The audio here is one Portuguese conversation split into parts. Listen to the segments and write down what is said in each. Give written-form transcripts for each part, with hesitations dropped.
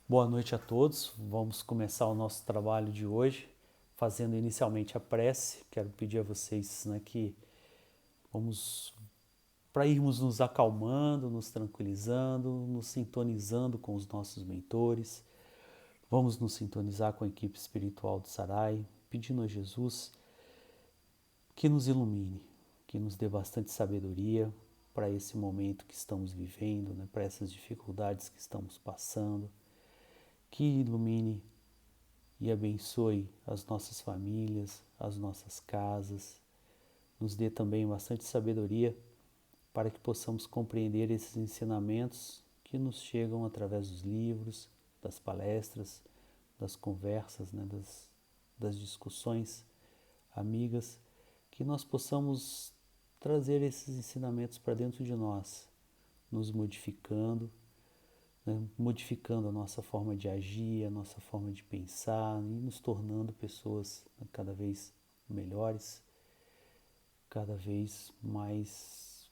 Boa noite a todos. Vamos começar o nosso trabalho de hoje fazendo inicialmente a prece. Quero pedir a vocês, que vamos para irmos nos acalmando, nos tranquilizando, nos sintonizando com os nossos mentores. Vamos nos sintonizar com a equipe espiritual do Sarai, pedindo a Jesus que nos ilumine, que nos dê bastante sabedoria para esse momento que estamos vivendo, para essas dificuldades que estamos passando, que ilumine e abençoe as nossas famílias, as nossas casas, nos dê também bastante sabedoria para que possamos compreender esses ensinamentos que nos chegam através dos livros, das palestras, das conversas, das discussões amigas, que nós possamos trazer esses ensinamentos para dentro de nós, nos modificando, modificando a nossa forma de agir, a nossa forma de pensar e nos tornando pessoas cada vez melhores, cada vez mais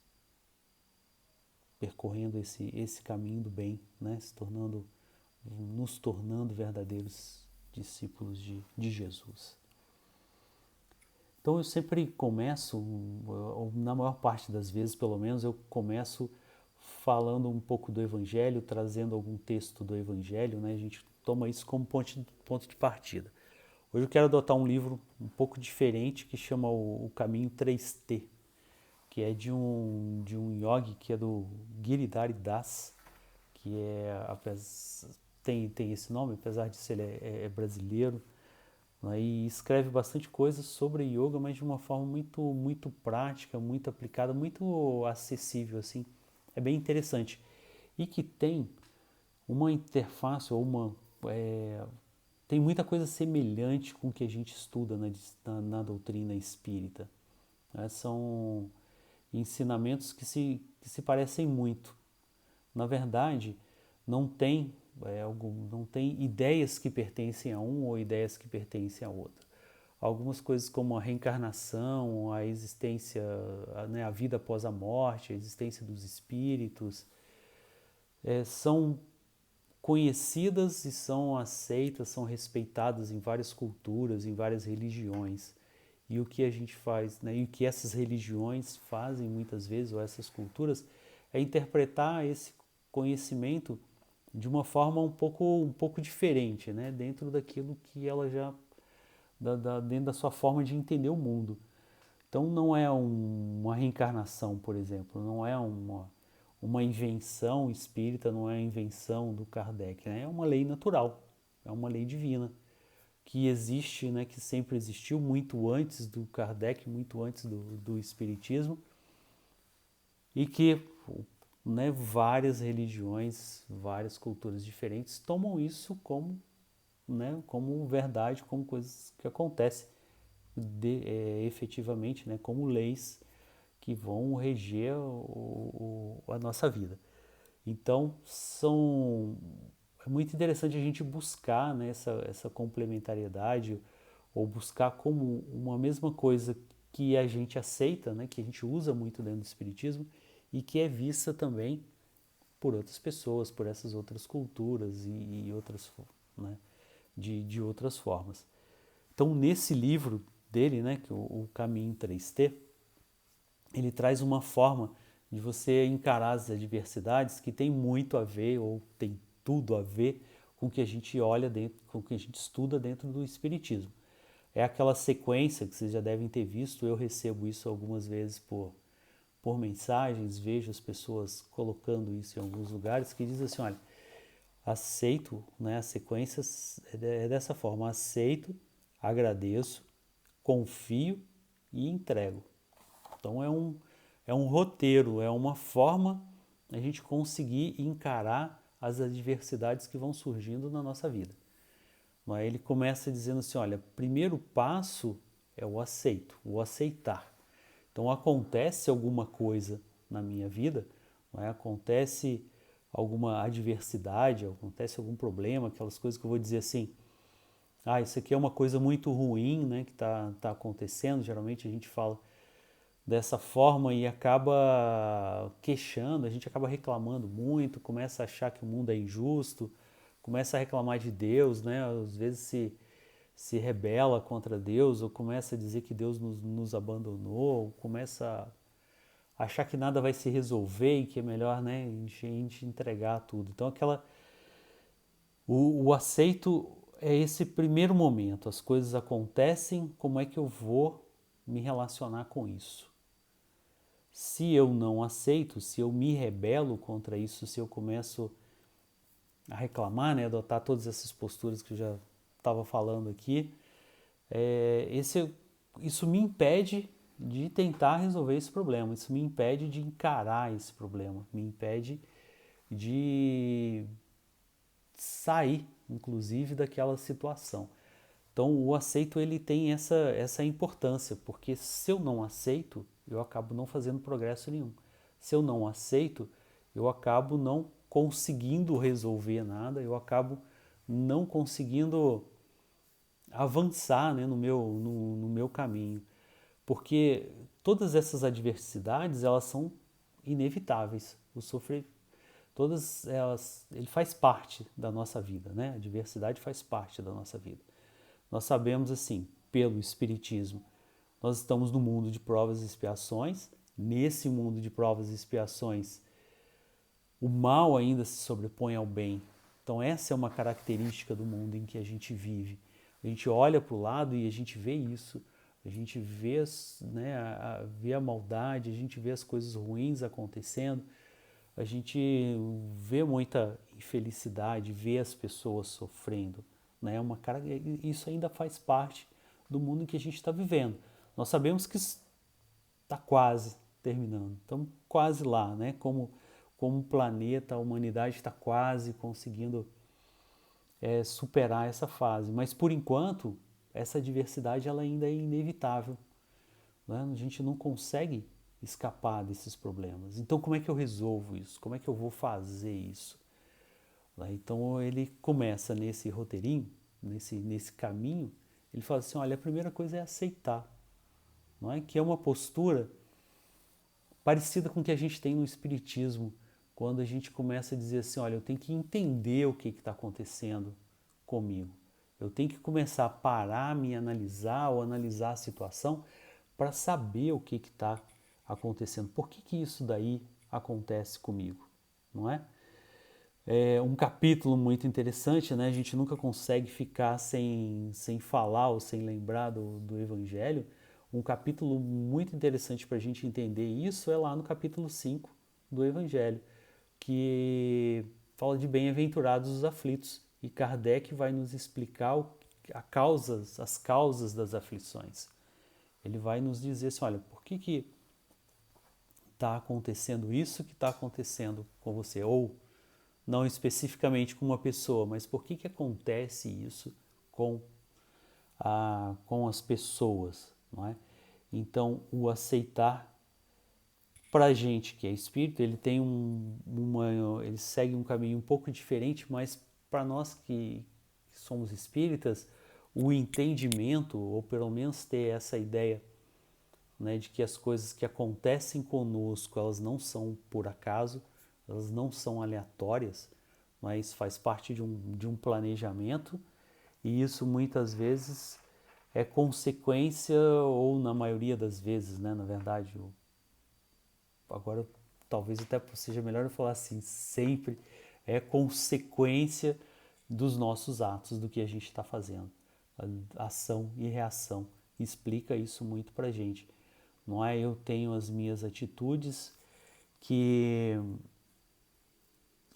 percorrendo esse caminho do bem, nos tornando verdadeiros discípulos de Jesus. Então eu sempre começo, ou na maior parte das vezes pelo menos, eu começo falando um pouco do Evangelho, trazendo algum texto do Evangelho, A gente toma isso como ponto de partida. Hoje eu quero adotar um livro um pouco diferente que chama o Caminho 3T, que é de um yogi que é do Giridhari Das, que tem esse nome, apesar de ser é brasileiro, e escreve bastante coisas sobre yoga, mas de uma forma muito prática, muito aplicada, muito acessível, assim. É bem interessante. E que tem uma interface ou tem muita coisa semelhante com o que a gente estuda na doutrina espírita. São ensinamentos que se parecem muito. Na verdade, não tem, não tem ideias que pertencem a um ou ideias que pertencem a outro. Algumas coisas como a reencarnação, a existência, a vida após a morte, a existência dos espíritos, são conhecidas e são aceitas, são respeitadas em várias culturas, em várias religiões. E o que a gente faz, e o que essas religiões fazem muitas vezes, ou essas culturas, é interpretar esse conhecimento de uma forma um pouco diferente, dentro daquilo que ela já, dentro da sua forma de entender o mundo. Então não é uma reencarnação, por exemplo, não é uma invenção espírita, não é a invenção do Kardec, é uma lei natural, é uma lei divina que existe, que sempre existiu, muito antes do Kardec, muito antes do Espiritismo, e que várias religiões, várias culturas diferentes tomam isso como verdade, como coisas que acontecem efetivamente, como leis que vão reger a nossa vida. Então, é muito interessante a gente buscar, essa complementariedade ou buscar como uma mesma coisa que a gente aceita, que a gente usa muito dentro do Espiritismo e que é vista também por outras pessoas, por essas outras culturas e outras, de outras formas. Então, nesse livro dele, que é o Caminho 3T, ele traz uma forma de você encarar as adversidades que tem muito a ver ou tem tudo a ver com o que a gente olha dentro, com o que a gente estuda dentro do Espiritismo. É aquela sequência que vocês já devem ter visto, eu recebo isso algumas vezes por mensagens, vejo as pessoas colocando isso em alguns lugares, que diz assim, olha, aceito, a sequência é dessa forma, aceito, agradeço, confio e entrego. Então é um roteiro, é uma forma a gente conseguir encarar as adversidades que vão surgindo na nossa vida. Mas ele começa dizendo assim, olha, primeiro passo é o aceito, o aceitar. Então acontece alguma coisa na minha vida, acontece alguma adversidade, acontece algum problema, aquelas coisas que eu vou dizer assim, isso aqui é uma coisa muito ruim, que tá acontecendo. Geralmente a gente fala dessa forma e acaba queixando, a gente acaba reclamando muito, começa a achar que o mundo é injusto, começa a reclamar de Deus, né? Às vezes se rebela contra Deus, ou começa a dizer que Deus nos abandonou, ou começa a achar que nada vai se resolver e que é melhor, né, a gente entregar tudo. Então o aceito é esse primeiro momento, as coisas acontecem, como é que eu vou me relacionar com isso? Se eu não aceito, se eu me rebelo contra isso, se eu começo a reclamar, né, adotar todas essas posturas que eu já estava falando aqui, isso me impede de tentar resolver esse problema, isso me impede de encarar esse problema, me impede de sair, inclusive, daquela situação. Então, o aceito ele tem essa importância, porque se eu não aceito, eu acabo não fazendo progresso nenhum. Se eu não aceito, eu acabo não conseguindo resolver nada, eu acabo não conseguindo avançar, né, no meu caminho. Porque todas essas adversidades, elas são inevitáveis. O sofrer, todas elas, ele faz parte da nossa vida, né? A adversidade faz parte da nossa vida. Nós sabemos assim, pelo Espiritismo, nós estamos no mundo de provas e expiações. Nesse mundo de provas e expiações, o mal ainda se sobrepõe ao bem. Então essa é uma característica do mundo em que a gente vive. A gente olha para o lado e a gente vê isso. A gente vê, né, vê a maldade, a gente vê as coisas ruins acontecendo, a gente vê muita infelicidade, vê as pessoas sofrendo. Né? Isso ainda faz parte do mundo em que a gente está vivendo. Nós sabemos que está quase terminando, estamos quase lá, né? Como planeta, a humanidade está quase conseguindo superar essa fase. Mas por enquanto, essa adversidade ela ainda é inevitável. Né? A gente não consegue escapar desses problemas. Então, como é que eu resolvo isso? Como é que eu vou fazer isso? Então, ele começa nesse roteirinho, nesse caminho, ele fala assim, olha, a primeira coisa é aceitar, não é? Que é uma postura parecida com o que a gente tem no Espiritismo, quando a gente começa a dizer assim, olha, eu tenho que entender o que está acontecendo comigo. Eu tenho que começar a parar, me analisar ou analisar a situação para saber o que está acontecendo. Por que isso daí acontece comigo? Não é? É um capítulo muito interessante, né? A gente nunca consegue ficar sem falar ou sem lembrar do Evangelho. Um capítulo muito interessante para a gente entender isso é lá no capítulo 5 do Evangelho, que fala de bem-aventurados os aflitos. E Kardec vai nos explicar as causas das aflições. Ele vai nos dizer assim, olha, por que está acontecendo isso que está acontecendo com você? Ou não especificamente com uma pessoa, mas por que acontece isso com com as pessoas, não é? Então, o aceitar para a gente que é espírito, ele tem ele segue um caminho um pouco diferente, mas para nós que somos espíritas, o entendimento, ou pelo menos ter essa ideia, né, de que as coisas que acontecem conosco, elas não são por acaso, elas não são aleatórias, mas faz parte de um planejamento, e isso muitas vezes é consequência, ou na maioria das vezes, né, na verdade, agora talvez até seja melhor eu falar assim, sempre é consequência dos nossos atos, do que a gente está fazendo. A ação e reação explica isso muito pra gente. Não é eu tenho as minhas atitudes que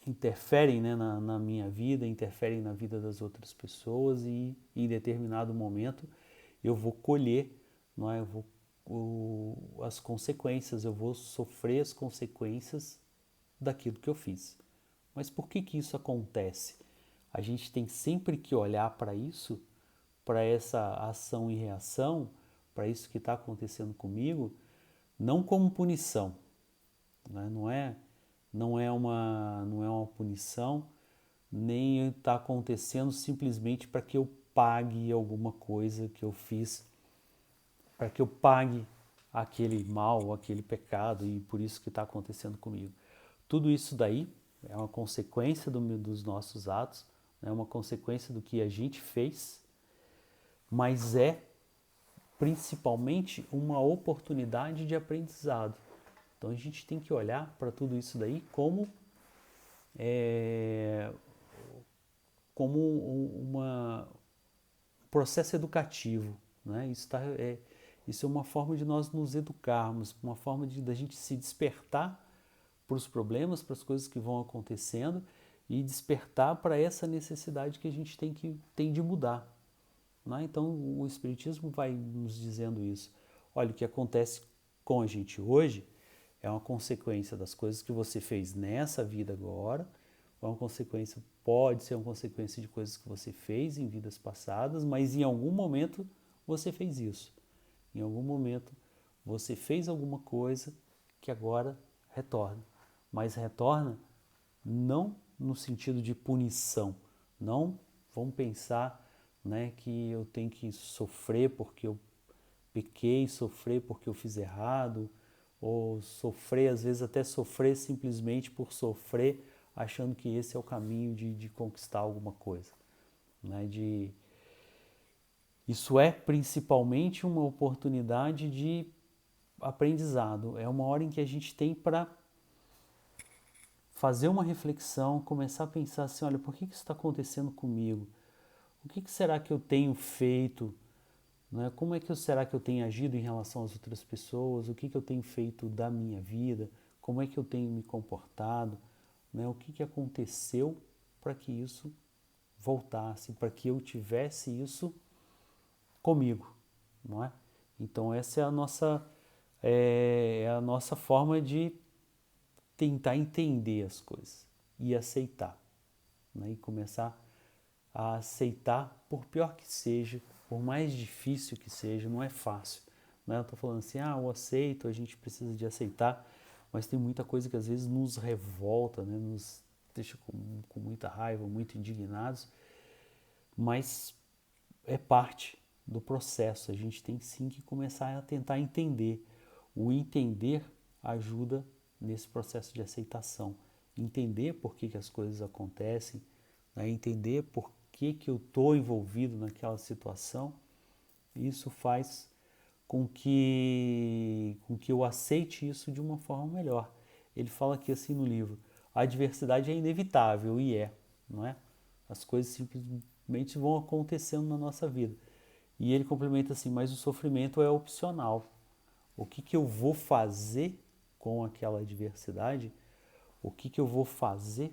interferem, né, na minha vida, interferem na vida das outras pessoas e em determinado momento eu vou colher, não é? As consequências, eu vou sofrer as consequências daquilo que eu fiz. Mas por que isso acontece? A gente tem sempre que olhar para isso, para essa ação e reação, para isso que está acontecendo comigo, não como punição, né? Não é uma punição, nem está acontecendo simplesmente para que eu pague alguma coisa que eu fiz, para que eu pague aquele mal, aquele pecado, e por isso que está acontecendo comigo. Tudo isso daí é uma consequência dos nossos atos, é uma consequência do que a gente fez, mas é principalmente uma oportunidade de aprendizado. Então a gente tem que olhar para tudo isso daí como um processo educativo, né? Isso é uma forma de nós nos educarmos, uma forma da gente se despertar para os problemas, para as coisas que vão acontecendo e despertar para essa necessidade que a gente tem de mudar. Né? Então o Espiritismo vai nos dizendo isso. Olha, o que acontece com a gente hoje é uma consequência das coisas que você fez nessa vida agora, pode ser uma consequência de coisas que você fez em vidas passadas, mas em algum momento você fez isso. Em algum momento você fez alguma coisa que agora retorna. Mas retorna não no sentido de punição. Não vamos pensar, né, que eu tenho que sofrer porque eu pequei, sofrer porque eu fiz errado, ou sofrer, às vezes até sofrer simplesmente por sofrer, achando que esse é o caminho de conquistar alguma coisa. Né? Isso é principalmente uma oportunidade de aprendizado. É uma hora em que a gente tem para fazer uma reflexão, começar a pensar assim, olha, por que isso está acontecendo comigo? O que será que eu tenho feito? Né? Como é que será que eu tenho agido em relação às outras pessoas? O que eu tenho feito da minha vida? Como é que eu tenho me comportado? Né? O que aconteceu para que isso voltasse, para que eu tivesse isso comigo, não é? Então essa é a nossa forma de tentar entender as coisas e aceitar, né? E começar a aceitar, por pior que seja, por mais difícil que seja, não é fácil. Né? Eu estou falando assim, eu aceito, a gente precisa de aceitar, mas tem muita coisa que às vezes nos revolta, né? Nos deixa com muita raiva, muito indignados, mas é parte do processo. A gente tem sim que começar a tentar entender. O entender ajuda nesse processo de aceitação. Entender por que as coisas acontecem, né? Entender por que eu estou envolvido naquela situação, isso faz com que eu aceite isso de uma forma melhor. Ele fala aqui assim no livro, a adversidade é inevitável, e não é? As coisas simplesmente vão acontecendo na nossa vida. E ele complementa assim, mas o sofrimento é opcional. O que eu vou fazer com aquela adversidade, o que eu vou fazer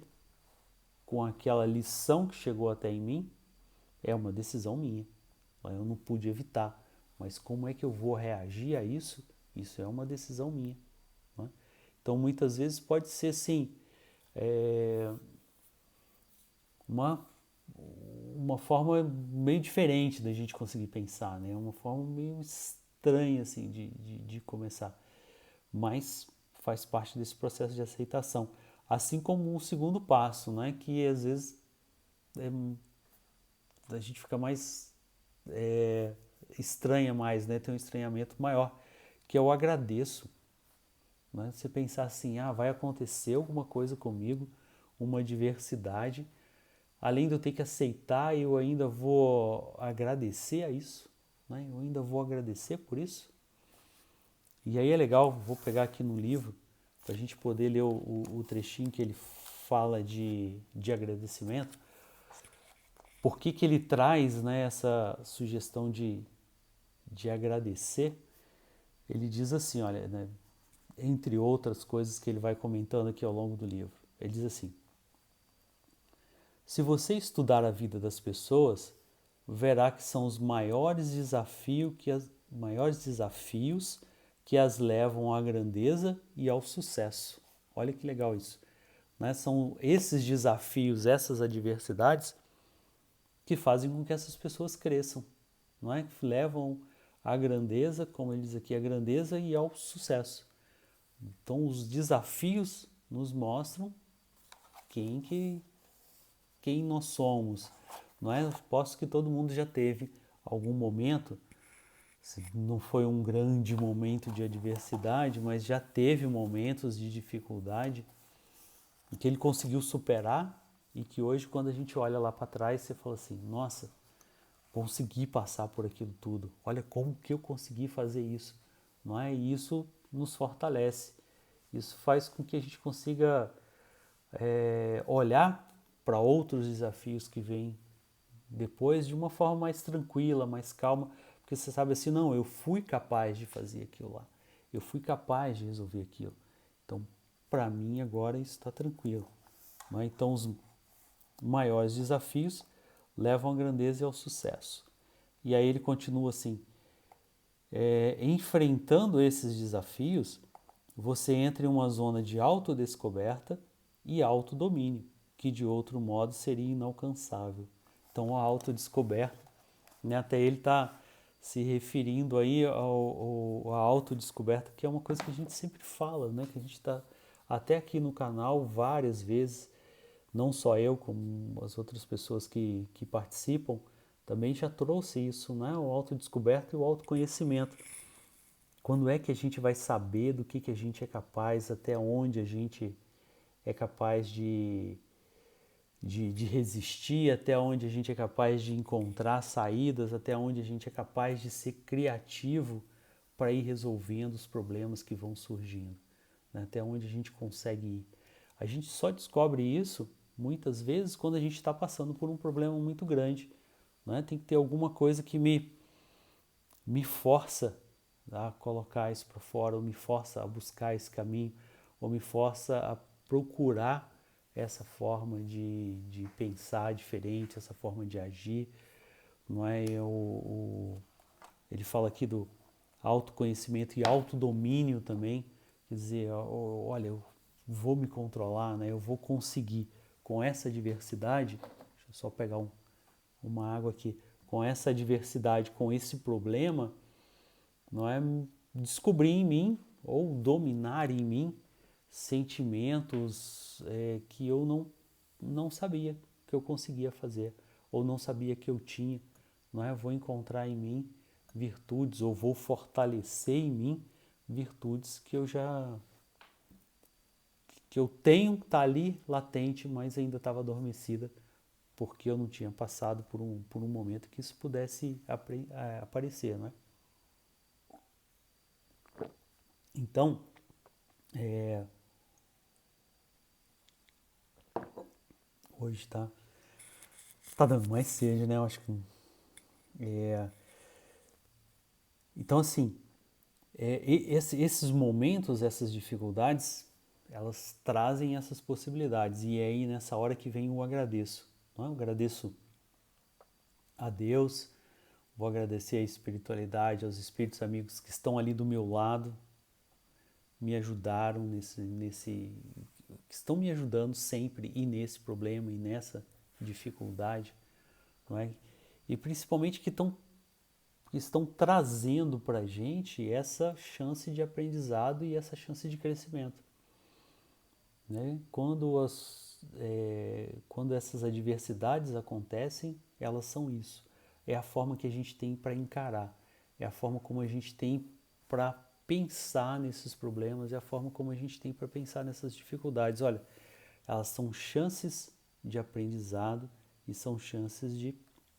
com aquela lição que chegou até em mim, é uma decisão minha. Eu não pude evitar, mas como é que eu vou reagir a isso? Isso é uma decisão minha. Né? Então, muitas vezes pode ser, sim, uma forma meio diferente da gente conseguir pensar, né? Uma forma meio estranha, assim, de começar. Mas faz parte desse processo de aceitação. Assim como o segundo passo, né? Que às vezes a gente fica mais estranha mais, né? Tem um estranhamento maior, que eu agradeço. Né? Você pensar assim, vai acontecer alguma coisa comigo, uma adversidade, além de eu ter que aceitar, eu ainda vou agradecer a isso, né? Eu ainda vou agradecer por isso. E aí é legal, vou pegar aqui no livro, para a gente poder ler o trechinho que ele fala de agradecimento. Por que ele traz, né, essa sugestão de agradecer? Ele diz assim, olha, né, entre outras coisas que ele vai comentando aqui ao longo do livro, ele diz assim: se você estudar a vida das pessoas, verá que são os maiores desafios que as levam à grandeza e ao sucesso. Olha que legal isso. Né? São esses desafios, essas adversidades que fazem com que essas pessoas cresçam, não é? Que levam à grandeza, como ele diz aqui, à grandeza e ao sucesso. Então, os desafios nos mostram quem nós somos, não é? Posso que todo mundo já teve algum momento, se não foi um grande momento de adversidade, mas já teve momentos de dificuldade que ele conseguiu superar e que hoje, quando a gente olha lá para trás, você fala assim, nossa, consegui passar por aquilo tudo, olha como que eu consegui fazer isso, não é? E isso nos fortalece, isso faz com que a gente consiga olhar para outros desafios que vêm depois de uma forma mais tranquila, mais calma, porque você sabe assim, não, eu fui capaz de fazer aquilo lá, eu fui capaz de resolver aquilo, então para mim agora isso está tranquilo. Não é? Então os maiores desafios levam à grandeza e ao sucesso. E aí ele continua assim, enfrentando esses desafios, você entra em uma zona de autodescoberta e autodomínio, que de outro modo seria inalcançável. Então a autodescoberta, né, até ele está se referindo aí à autodescoberta, que é uma coisa que a gente sempre fala, né, que a gente está até aqui no canal várias vezes, não só eu, como as outras pessoas que participam, também já trouxe isso, né, o autodescoberta e o autoconhecimento. Quando é que a gente vai saber do que a gente é capaz, até onde a gente é capaz de resistir, até onde a gente é capaz de encontrar saídas, até onde a gente é capaz de ser criativo para ir resolvendo os problemas que vão surgindo, né? Até onde a gente consegue ir. A gente só descobre isso muitas vezes quando a gente está passando por um problema muito grande, né? Tem que ter alguma coisa que me força a colocar isso para fora, ou me força a buscar esse caminho, ou me força a procurar essa forma de pensar diferente, essa forma de agir. Não é? Ele fala aqui do autoconhecimento e autodomínio também, quer dizer, olha, eu vou me controlar, né? Eu vou conseguir com essa diversidade, deixa eu só pegar uma água aqui, com essa diversidade, com esse problema, não é, descobrir em mim ou dominar em mim sentimentos que eu não sabia que eu conseguia fazer ou não sabia que eu tinha, não é? Vou encontrar em mim virtudes ou vou fortalecer em mim virtudes que eu tenho que tá ali latente, mas ainda estava adormecida porque eu não tinha passado por um momento que isso pudesse aparecer, não é? Então, hoje tá dando mais sede, né? Eu acho que então assim, esses momentos, essas dificuldades, elas trazem essas possibilidades e é aí nessa hora que vem o agradeço, não é? Eu agradeço a Deus, vou agradecer a espiritualidade, aos espíritos amigos que estão ali do meu lado, me ajudaram que estão me ajudando sempre e nesse problema e nessa dificuldade, não é? E principalmente que estão trazendo para a gente essa chance de aprendizado e essa chance de crescimento, né? Quando essas adversidades acontecem, elas são isso. É a forma que a gente tem para encarar, é a forma como a gente tem para pensar nesses problemas, é a forma como a gente tem para pensar nessas dificuldades. Olha, elas são chances de aprendizado e são chances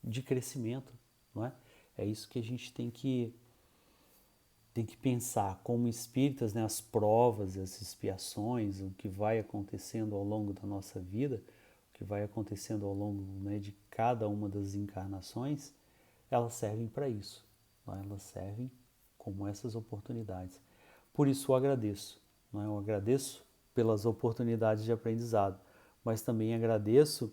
de crescimento, não é? É isso que a gente tem que pensar como espíritas, né, as provas, as expiações, o que vai acontecendo ao longo da nossa vida, o que vai acontecendo ao longo, né, de cada uma das encarnações, elas servem para isso, não é? Elas servem como essas oportunidades. Por isso eu agradeço, não é? Eu agradeço pelas oportunidades de aprendizado, mas também agradeço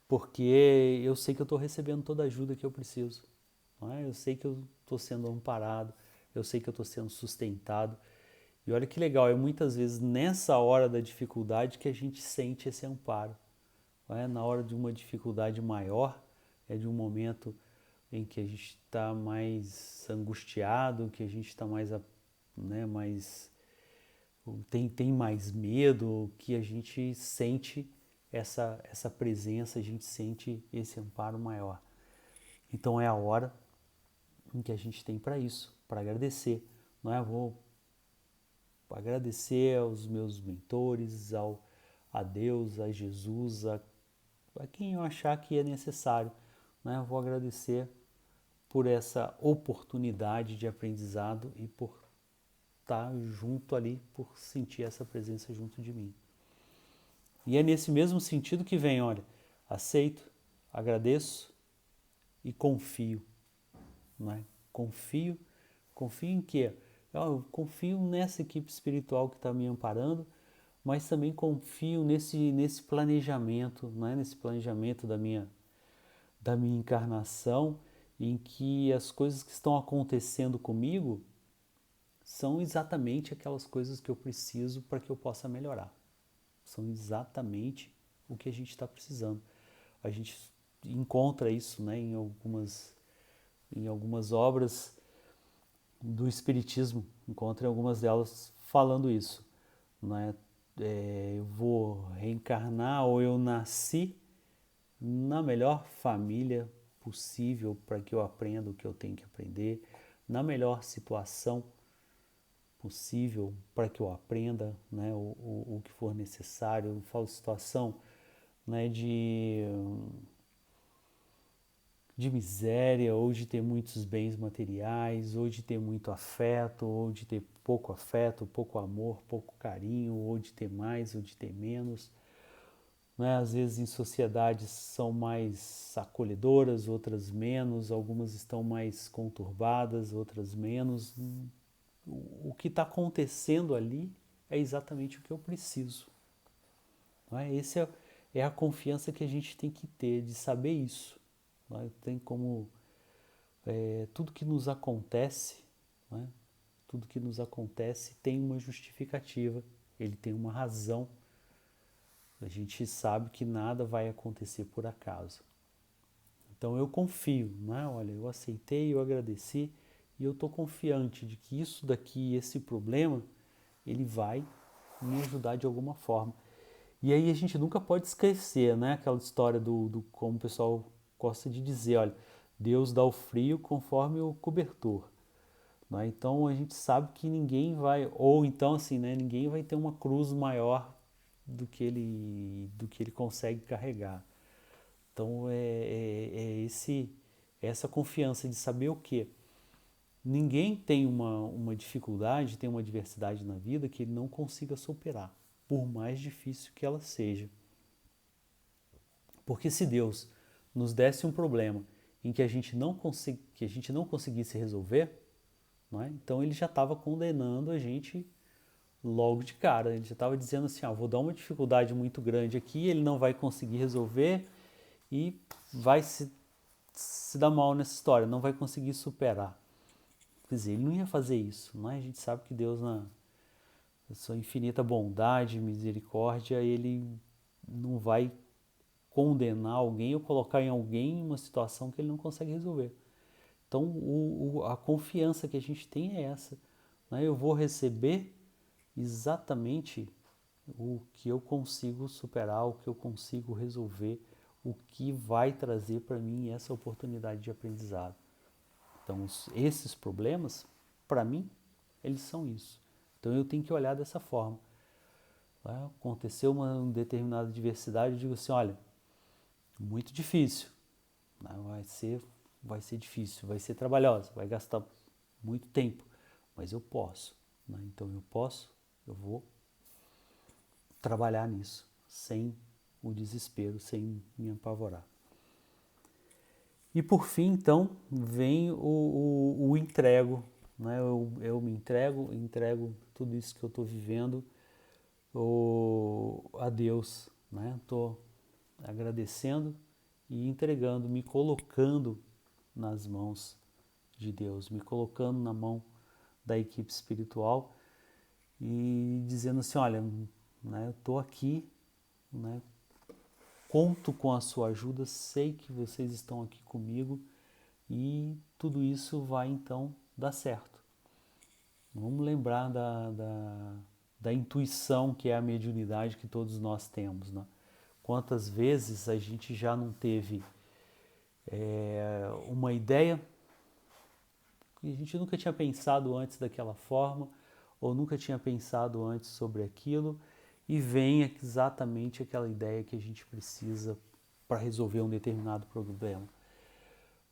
porque eu sei que eu estou recebendo toda a ajuda que eu preciso. Não é? Eu sei que eu estou sendo amparado, eu sei que eu estou sendo sustentado. E olha que legal, é muitas vezes nessa hora da dificuldade que a gente sente esse amparo. Não é? Na hora de uma dificuldade maior, é de um momento em que a gente está mais angustiado, que a gente está mais tem mais medo, que a gente sente essa presença, a gente sente esse amparo maior. Então é a hora em que a gente tem para isso, para agradecer. Não é? Eu vou agradecer aos meus mentores, a Deus, a Jesus, a quem eu achar que é necessário, né? Eu vou agradecer por essa oportunidade de aprendizado e por estar junto ali, por sentir essa presença junto de mim. E é nesse mesmo sentido que vem, olha, aceito, agradeço e confio, né? Confio em quê? Eu confio nessa equipe espiritual que está me amparando, mas também confio nesse planejamento, né? Nesse planejamento da minha encarnação, em que as coisas que estão acontecendo comigo são exatamente aquelas coisas que eu preciso para que eu possa melhorar. São exatamente o que a gente está precisando. A gente encontra isso, né, em algumas obras do Espiritismo, encontra em algumas delas falando isso. Né? Eu vou reencarnar ou eu nasci na melhor família possível para que eu aprenda o que eu tenho que aprender, na melhor situação possível para que eu aprenda, né, o que for necessário. Eu falo situação, né, de miséria, ou de ter muitos bens materiais, ou de ter muito afeto, ou de ter pouco afeto, pouco amor, pouco carinho, ou de ter mais, ou de ter menos. Né? Às vezes em sociedades são mais acolhedoras, outras menos, algumas estão mais conturbadas, outras menos. O que está acontecendo ali é exatamente o que eu preciso. Não é? Essa é a confiança que a gente tem que ter, de saber isso. Não é? Tem como tudo que nos acontece, não é? Tudo que nos acontece tem uma justificativa, ele tem uma razão. A gente sabe que nada vai acontecer por acaso. Então eu confio, não é? Olha, eu aceitei, eu agradeci e eu estou confiante de que isso daqui, esse problema, ele vai me ajudar de alguma forma. E aí a gente nunca pode esquecer, né? Aquela história do como o pessoal gosta de dizer, olha, Deus dá o frio conforme o cobertor. Né? Então a gente sabe que ninguém vai, ou então assim, né? Ninguém vai ter uma cruz maior do que ele consegue carregar. Então essa confiança de saber o quê? Ninguém tem uma dificuldade, tem uma adversidade na vida que ele não consiga superar, por mais difícil que ela seja. Porque se Deus nos desse um problema em que a gente não conseguisse resolver, não é? Então ele já estava condenando a gente logo de cara. Ele já estava dizendo assim, vou dar uma dificuldade muito grande aqui, ele não vai conseguir resolver e vai se dar mal nessa história, não vai conseguir superar. Quer dizer, ele não ia fazer isso, não é? A gente sabe que Deus, na sua infinita bondade, misericórdia, ele não vai condenar alguém ou colocar em alguém uma situação que ele não consegue resolver. Então, a confiança que a gente tem é essa. Né? Eu vou receber exatamente o que eu consigo superar, o que eu consigo resolver, o que vai trazer para mim essa oportunidade de aprendizado. Então, esses problemas, para mim, eles são isso. Então, eu tenho que olhar dessa forma. Aconteceu uma determinada adversidade, eu digo assim, olha, muito difícil, né? vai ser difícil, vai ser trabalhosa, vai gastar muito tempo, mas eu posso. Né? Então, eu vou trabalhar nisso, sem o desespero, sem me apavorar. E por fim, então, vem o entrego. Né? Eu me entrego tudo isso que eu estou vivendo a Deus. Estou agradecendo e entregando, me colocando nas mãos de Deus, me colocando na mão da equipe espiritual e dizendo assim, olha, né, eu estou aqui, né, conto com a sua ajuda, sei que vocês estão aqui comigo e tudo isso vai então dar certo. Vamos lembrar da intuição que é a mediunidade que todos nós temos. Né? Quantas vezes a gente já não teve uma ideia que a gente nunca tinha pensado antes daquela forma ou nunca tinha pensado antes sobre aquilo e vem exatamente aquela ideia que a gente precisa para resolver um determinado problema.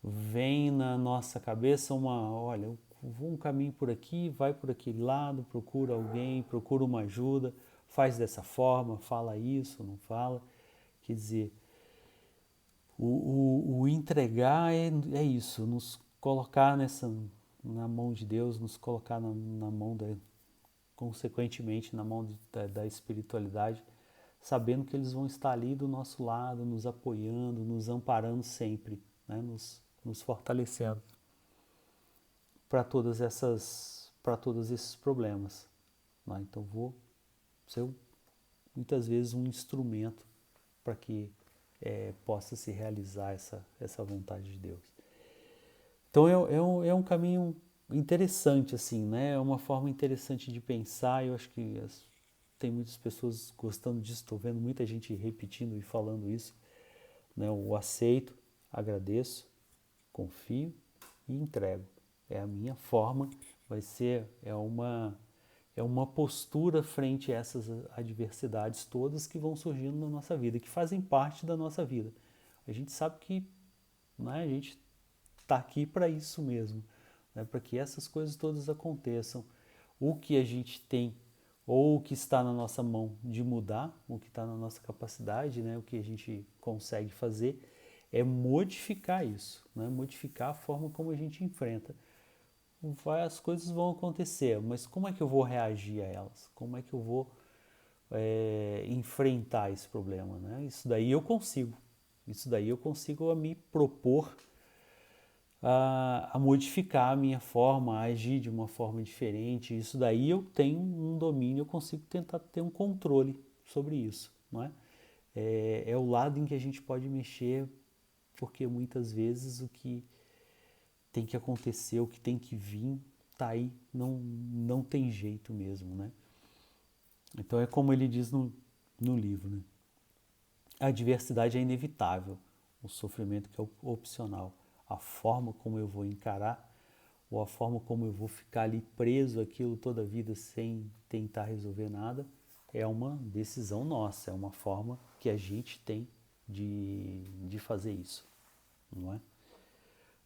Vem na nossa cabeça olha, eu vou um caminho por aqui, vai por aquele lado, procura alguém, procura uma ajuda, faz dessa forma, fala isso, não fala. Quer dizer, o entregar é isso, nos colocar na mão de Deus, nos colocar na mão consequentemente na mão da espiritualidade, sabendo que eles vão estar ali do nosso lado, nos apoiando, nos amparando sempre, né? Nos fortalecendo para todos esses problemas. Né? Então vou ser muitas vezes um instrumento para que possa se realizar essa vontade de Deus. Então é um caminho interessante, assim, né? É uma forma interessante de pensar. Eu acho que tem muitas pessoas gostando disso. Estou vendo muita gente repetindo e falando isso. Né? O aceito, agradeço, confio e entrego. É a minha forma, é uma postura frente a essas adversidades todas que vão surgindo na nossa vida, que fazem parte da nossa vida. A gente sabe que, né, a gente está aqui para isso mesmo, né, para que essas coisas todas aconteçam. O que a gente tem ou o que está na nossa mão de mudar, o que está na nossa capacidade, né, o que a gente consegue fazer é modificar isso, né, modificar a forma como a gente enfrenta. As coisas vão acontecer, mas como é que eu vou reagir a elas? Como é que eu vou enfrentar esse problema? Né? Isso daí eu consigo me propor a modificar a minha forma, a agir de uma forma diferente. Isso daí eu tenho um domínio, eu consigo tentar ter um controle sobre isso. Não é? É o lado em que a gente pode mexer, porque muitas vezes o que tem que acontecer, o que tem que vir, tá aí, não tem jeito mesmo, né? Então é como ele diz no livro, né? A adversidade é inevitável, o sofrimento que é opcional. A forma como eu vou encarar ou a forma como eu vou ficar ali preso aquilo toda a vida sem tentar resolver nada é uma decisão nossa, é uma forma que a gente tem de fazer isso, não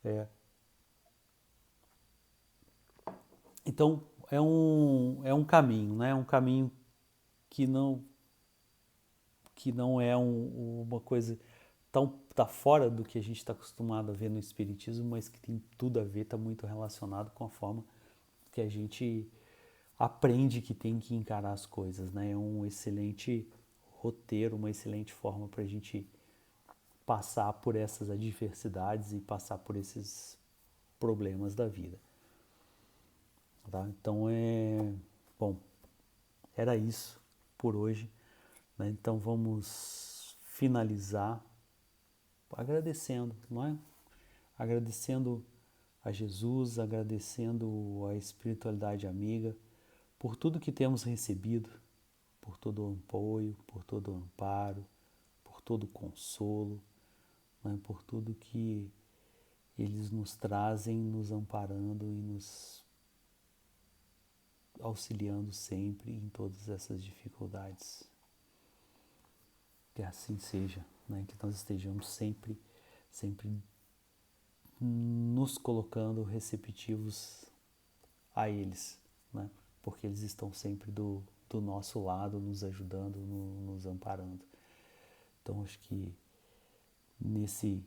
é? Então é um caminho, né? Um caminho que não é uma coisa tão tá fora do que a gente está acostumado a ver no espiritismo, mas que tem tudo a ver, está muito relacionado com a forma que a gente aprende que tem que encarar as coisas, né? É um excelente roteiro, uma excelente forma para a gente passar por essas adversidades e passar por esses problemas da vida. Tá? Então bom, era isso por hoje. Né? Então vamos finalizar agradecendo, não é? Agradecendo a Jesus, agradecendo a espiritualidade amiga por tudo que temos recebido, por todo o apoio, por todo o amparo, por todo o consolo, né? Por tudo que eles nos trazem, nos amparando e nos auxiliando sempre em todas essas dificuldades. Que assim seja, né? Que nós estejamos sempre nos colocando receptivos a eles, né? Porque eles estão sempre do nosso lado, nos ajudando, nos amparando. Então acho que nesse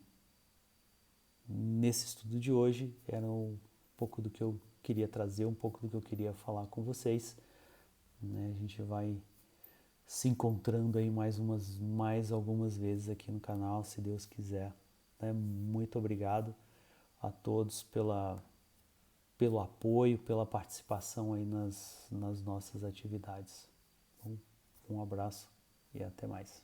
estudo de hoje era um pouco do que eu queria trazer, um pouco do que eu queria falar com vocês. Né? A gente vai se encontrando aí mais algumas vezes aqui no canal, se Deus quiser. Né? Muito obrigado a todos pelo apoio, pela participação aí nas nossas atividades. Um abraço e até mais.